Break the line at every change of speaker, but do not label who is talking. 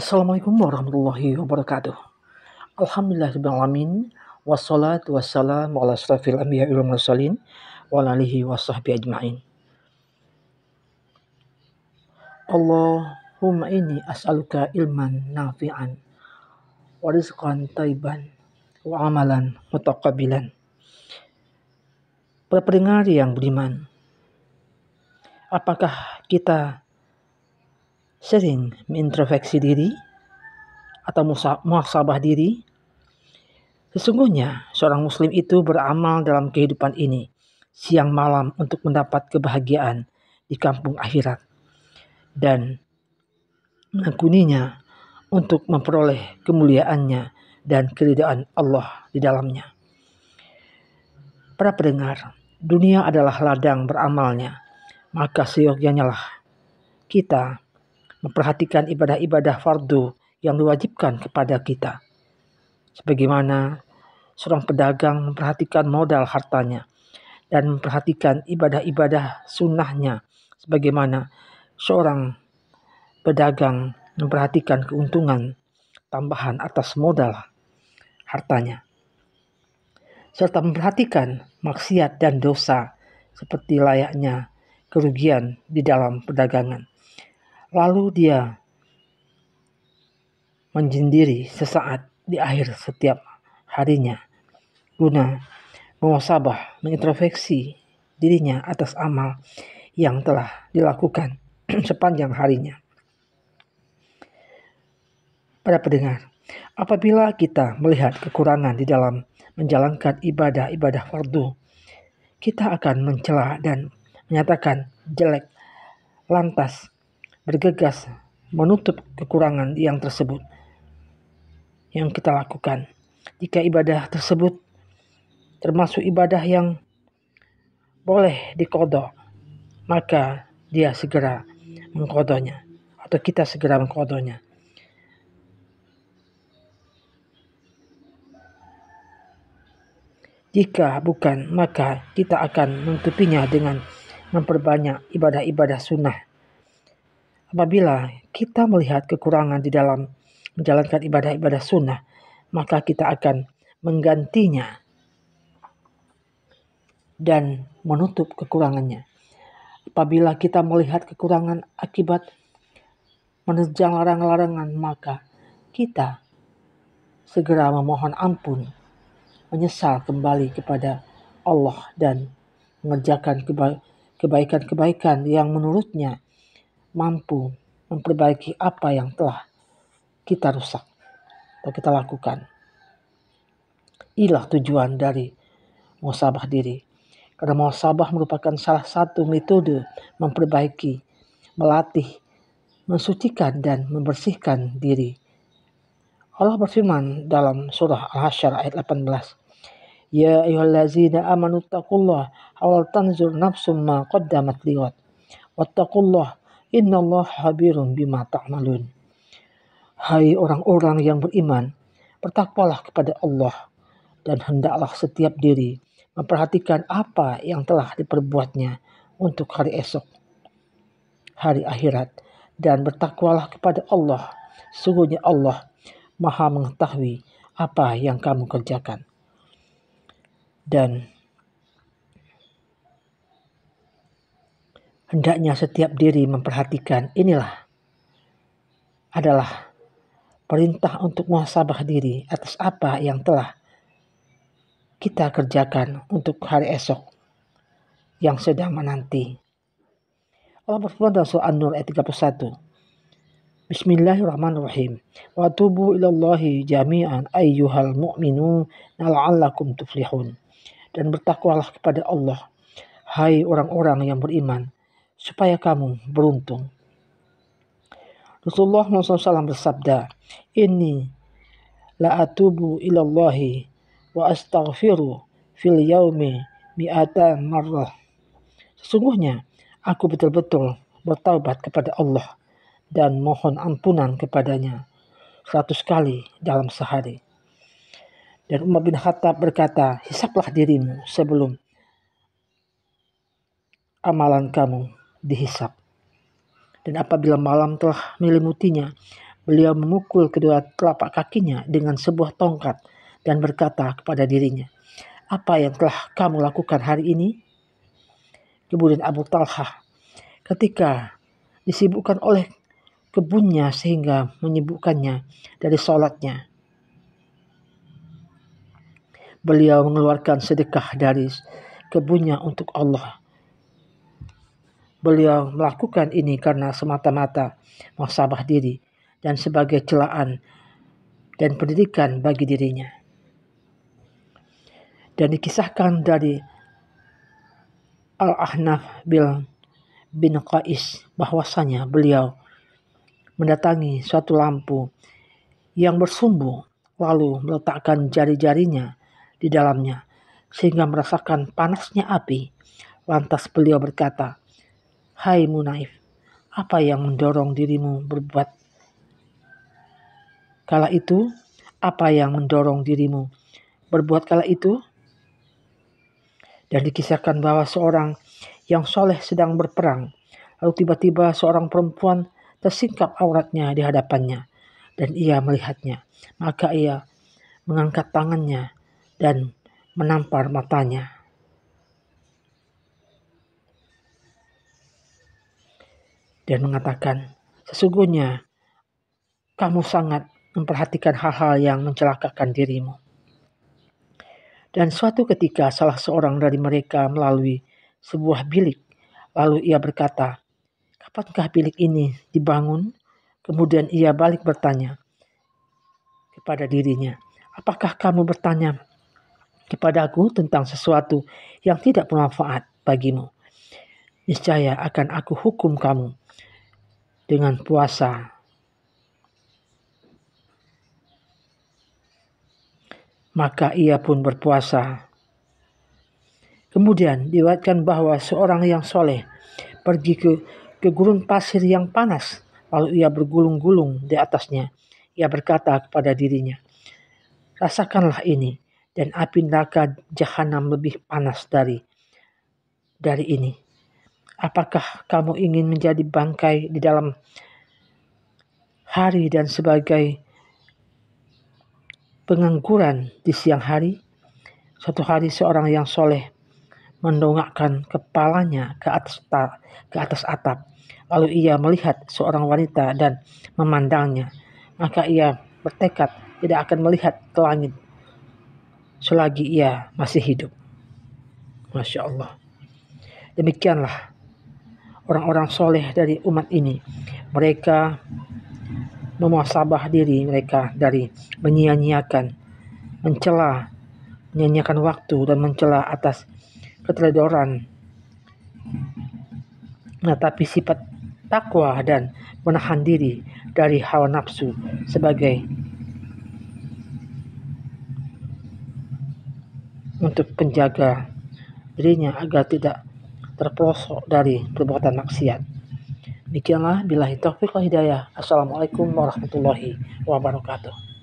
Assalamualaikum warahmatullahi wabarakatuh. Alhamdulillahirrahmanirrahim. Wassalatu wassalamu ala asrafil anbiya wal mursalin wa ala alihi washabbihi ajma'in. Allahumma inni as'aluka ilman nafi'an wa rizqan thayyiban wa amalan mutaqabbilan. Para pendengar yang beriman, apakah kita sering mengintrospeksi diri atau muhasabah diri? Sesungguhnya seorang muslim itu beramal dalam kehidupan ini siang malam untuk mendapat kebahagiaan di kampung akhirat dan menekuninya untuk memperoleh kemuliaannya dan keridhaan Allah di dalamnya. Para pendengar, dunia adalah ladang beramalnya, maka seyogyanya lah kita memperhatikan ibadah-ibadah fardu yang diwajibkan kepada kita. Sebagaimana seorang pedagang memperhatikan modal hartanya dan memperhatikan ibadah-ibadah sunnahnya, sebagaimana seorang pedagang memperhatikan keuntungan tambahan atas modal hartanya, serta memperhatikan maksiat dan dosa seperti layaknya kerugian di dalam perdagangan. Lalu dia menyendiri sesaat di akhir setiap harinya guna muhasabah, mengintrospeksi dirinya atas amal yang telah dilakukan sepanjang harinya. Para pendengar, apabila kita melihat kekurangan di dalam menjalankan ibadah-ibadah fardu, kita akan mencela dan menyatakan jelek, lantas bergegas menutup kekurangan yang tersebut yang kita lakukan. Jika ibadah tersebut termasuk ibadah yang boleh diqadha, maka dia segera mengqadhanya atau kita segera mengqadhanya. Jika bukan, maka kita akan menutupinya dengan memperbanyak ibadah-ibadah sunnah. Apabila kita melihat kekurangan di dalam menjalankan ibadah-ibadah sunnah, maka kita akan menggantinya dan menutup kekurangannya. Apabila kita melihat kekurangan akibat menerjang larangan-larangan, maka kita segera memohon ampun, menyesal kembali kepada Allah dan mengerjakan kebaikan-kebaikan yang menurutnya mampu memperbaiki apa yang telah kita rusak atau kita lakukan. Inilah tujuan dari muhasabah diri. Karena muhasabah merupakan salah satu metode memperbaiki, melatih, mensucikan dan membersihkan diri. Allah berfirman dalam surah Al-Hasyr ayat 18. Ya ayyuhallazina amanu taqullaha wa tanzur nafsum ma qaddamat liwat. Wattaqullah innallaha khabirum bima ta'malun. Hai orang-orang yang beriman, bertakwalah kepada Allah dan hendaklah setiap diri memperhatikan apa yang telah diperbuatnya untuk hari esok, hari akhirat, dan bertakwalah kepada Allah. Sesungguhnya Allah Maha mengetahui apa yang kamu kerjakan. Dan hendaknya setiap diri memperhatikan, inilah adalah perintah untuk muhasabah diri atas apa yang telah kita kerjakan untuk hari esok yang sedang menanti. Allah berfirman dalam surah An-Nur ayat 31. Bismillahirrahmanirrahim. Wa tubu ilallahi jami'an ayyuhal mu'minun la'allakum tuflihun. Dan bertakwalah kepada Allah, hai orang-orang yang beriman, supaya kamu beruntung. Rasulullah SAW bersabda, Inni la'atubu ilallahi wa astaghfiru fil yaumi mi'ata marrah. Sesungguhnya aku betul-betul bertaubat kepada Allah dan mohon ampunan kepadanya 100 kali dalam sehari. Dan Umar bin Khattab berkata, hisaplah dirimu sebelum amalan kamu dihisap. Dan apabila malam telah menyelimuti Beliau memukul kedua telapak kakinya dengan sebuah tongkat dan berkata kepada dirinya, "Apa yang telah kamu lakukan hari ini?" Kemudian Abu Talhah ketika disibukkan oleh kebunnya sehingga menyibukkannya dari sholatnya, beliau mengeluarkan sedekah dari kebunnya untuk Allah. Beliau melakukan ini karena semata-mata muhasabah diri dan sebagai celaan dan pendidikan bagi dirinya. Dan dikisahkan dari Al-Ahnaf bin Qais bahwasanya beliau mendatangi suatu lampu yang bersumbu lalu meletakkan jari-jarinya di dalamnya sehingga merasakan panasnya api. Lantas beliau berkata, "Hai Munaif, apa yang mendorong dirimu berbuat kala itu? Apa yang mendorong dirimu berbuat kala itu?" Dan dikisahkan bahwa seorang yang soleh sedang berperang, lalu tiba-tiba seorang perempuan tersingkap auratnya di hadapannya, dan ia melihatnya. Maka ia mengangkat tangannya dan menampar matanya. Dan mengatakan, "Sesungguhnya kamu sangat memperhatikan hal-hal yang mencelakakan dirimu." Dan suatu ketika salah seorang dari mereka melalui sebuah bilik. Lalu ia berkata, "Kapankah bilik ini dibangun?" Kemudian ia balik bertanya kepada dirinya, "Apakah kamu bertanya kepadaku tentang sesuatu yang tidak bermanfaat bagimu? Niscaya akan aku hukum kamu dengan puasa." Maka ia pun berpuasa. Kemudian diriwayatkan bahwa seorang yang soleh pergi ke gurun pasir yang panas, lalu ia bergulung-gulung di atasnya. Ia berkata kepada dirinya, "Rasakanlah ini, dan api neraka jahanam lebih panas dari ini. Apakah kamu ingin menjadi bangkai di dalam hari dan sebagai pengangguran di siang hari?" Suatu hari seorang yang soleh mendongakkan kepalanya ke atas atap. Lalu ia melihat seorang wanita dan memandangnya. Maka ia bertekad tidak akan melihat ke langit selagi ia masih hidup. Masya Allah. Demikianlah orang-orang soleh dari umat ini. Mereka memuhasabah diri mereka dari menyia-nyiakan, menyanyiakan waktu dan mencela atas keteledoran. Nah, tapi sifat takwa dan menahan diri dari hawa nafsu sebagai untuk penjaga dirinya agar tidak terpelosok dari perbuatan maksiat. Demikianlah, billahi taufiq wal hidayah. Assalamualaikum warahmatullahi wabarakatuh.